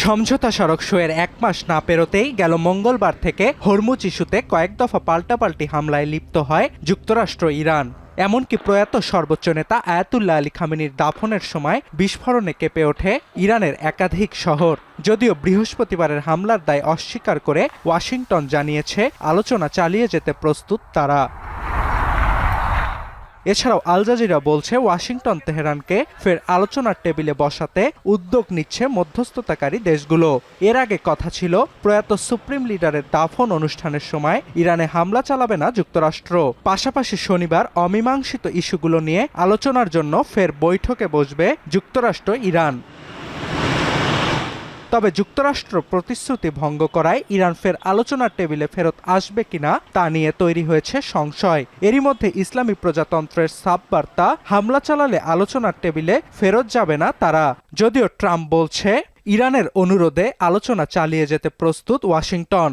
সমঝোতা স্মারক সইয়ের ১ মাস না পেরোতেই গেল মঙ্গলবার থেকে হরমুজ ইস্যুতে কয়েক দফা পাল্টাপাল্টি হামলায় লিপ্ত হয় যুক্তরাষ্ট্র ইরান। এমনকি প্রয়াত সর্বোচ্চ নেতা আয়াতুল্লাহ আলী খামেনির দাফনের সময় বিস্ফোরণে কেঁপে ওঠে ইরানের একাধিক শহর। যদিও বৃহস্পতিবারের হামলার দায় অস্বীকার করে ওয়াশিংটন জানিয়েছে আলোচনা চালিয়ে যেতে প্রস্তুত তারা। এছাড়াও আল জাজিরা বলছে ওয়াশিংটন তেহরানকে ফের আলোচনার টেবিলে বসাতে উদ্যোগ নিচ্ছে মধ্যস্থতাকারী দেশগুলো। এর আগে কথা ছিল প্রয়াত সুপ্রিম লিডারের দাফন অনুষ্ঠানের সময় ইরানে হামলা চালাবে না যুক্তরাষ্ট্র। পাশাপাশি শনিবার অমীমাংসিত ইস্যুগুলো নিয়ে আলোচনার জন্য ফের বৈঠকে বসবে যুক্তরাষ্ট্র ইরান। তবে যুক্তরাষ্ট্র প্রতিশ্রুতি ভঙ্গ করায় ইরান ফের আলোচনার টেবিলে ফেরত আসবে কিনা তা নিয়ে তৈরি হয়েছে সংশয়। এরই মধ্যে ইসলামী প্রজাতন্ত্রের সাব বার্তা, হামলা চালালে আলোচনার টেবিলে ফেরত যাবে না তারা। যদিও ট্রাম্প বলছে ইরানের অনুরোধে আলোচনা চালিয়ে যেতে প্রস্তুত ওয়াশিংটন।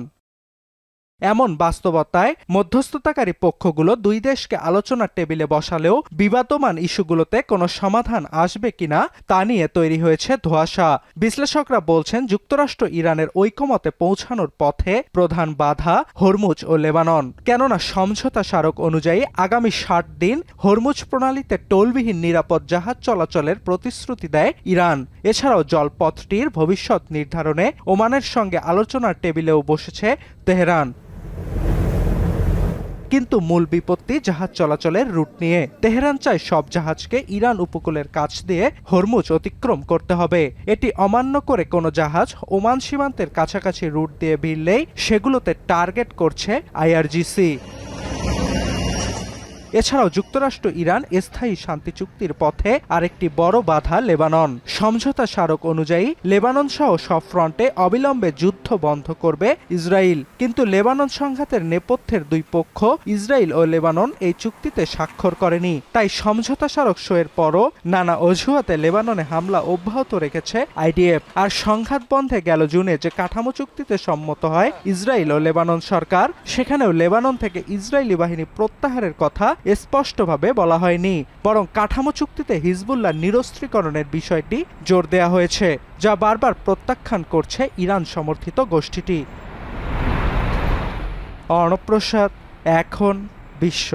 এমন বাস্তবতায় মধ্যস্থতাকারী পক্ষগুলো দুই দেশকে আলোচনার টেবিলে বসালেও বিবাদমান ইস্যুগুলোতে কোনো সমাধান আসবে কিনা তা নিয়ে তৈরি হয়েছে ধোঁয়াশা। বিশ্লেষকরা বলছেন যুক্তরাষ্ট্র ইরানের ঐকমত্যে পৌঁছানোর পথে প্রধান বাধা হরমুজ ও লেবানন। কেননা সমঝোতা স্মারক অনুযায়ী আগামী ৬০ দিন হরমুজ প্রণালীতে টোলবিহীন নিরাপদ জাহাজ চলাচলের প্রতিশ্রুতি দেয় ইরান। এছাড়াও জলপথটির ভবিষ্যৎ নির্ধারণে ওমানের সঙ্গে আলোচনার টেবিলেও বসেছে তেহরান। কিন্তু মূল বিপত্তি জাহাজ চলাচলের রুট নিয়ে। তেহরান চায় সব জাহাজকে ইরান উপকূলের কাছ দিয়ে হরমুজ অতিক্রম করতে হবে। এটি অমান্য করে কোনো জাহাজ ওমান সীমান্তের কাছাকাছি রুট দিয়ে ভিড়লেই সেগুলোতে টার্গেট করছে আইআরজিসি। এছাড়াও যুক্তরাষ্ট্র ইরান স্থায়ী শান্তি চুক্তির পথে আরেকটি বড় বাধা লেবানন। সমঝোতা স্মারক অনুযায়ী লেবানন সহ সব ফ্রন্টে অবিলম্বে যুদ্ধ বন্ধ করবে ইসরায়েল। কিন্তু লেবানন সংঘাতের নেপথ্যের দুই পক্ষ ইসরায়েল ও লেবানন এই চুক্তিতে স্বাক্ষর করেনি। তাই সমঝোতা স্মারক সইয়ের পরও নানা অজুহাতে লেবাননে হামলা অব্যাহত রেখেছে আইডিএফ। আর সংঘাত বন্ধে গেল জুনে যে কাঠামো চুক্তিতে সম্মত হয় ইসরায়েল ও লেবানন সরকার, সেখানেও লেবানন থেকে ইসরায়েলি বাহিনী প্রত্যাহারের কথা স্পষ্টভাবে বলা হয়নি, বরং কাঠামো চুক্তিতে হিজবুল্লাহ নিরস্ত্রীকরণের বিষয়টি জোর দেয়া হয়েছে, যা বারবার প্রত্যাখ্যান করছে ইরান সমর্থিত গোষ্ঠীটি। অর্ণব প্রসাদ, এখন বিশ্ব।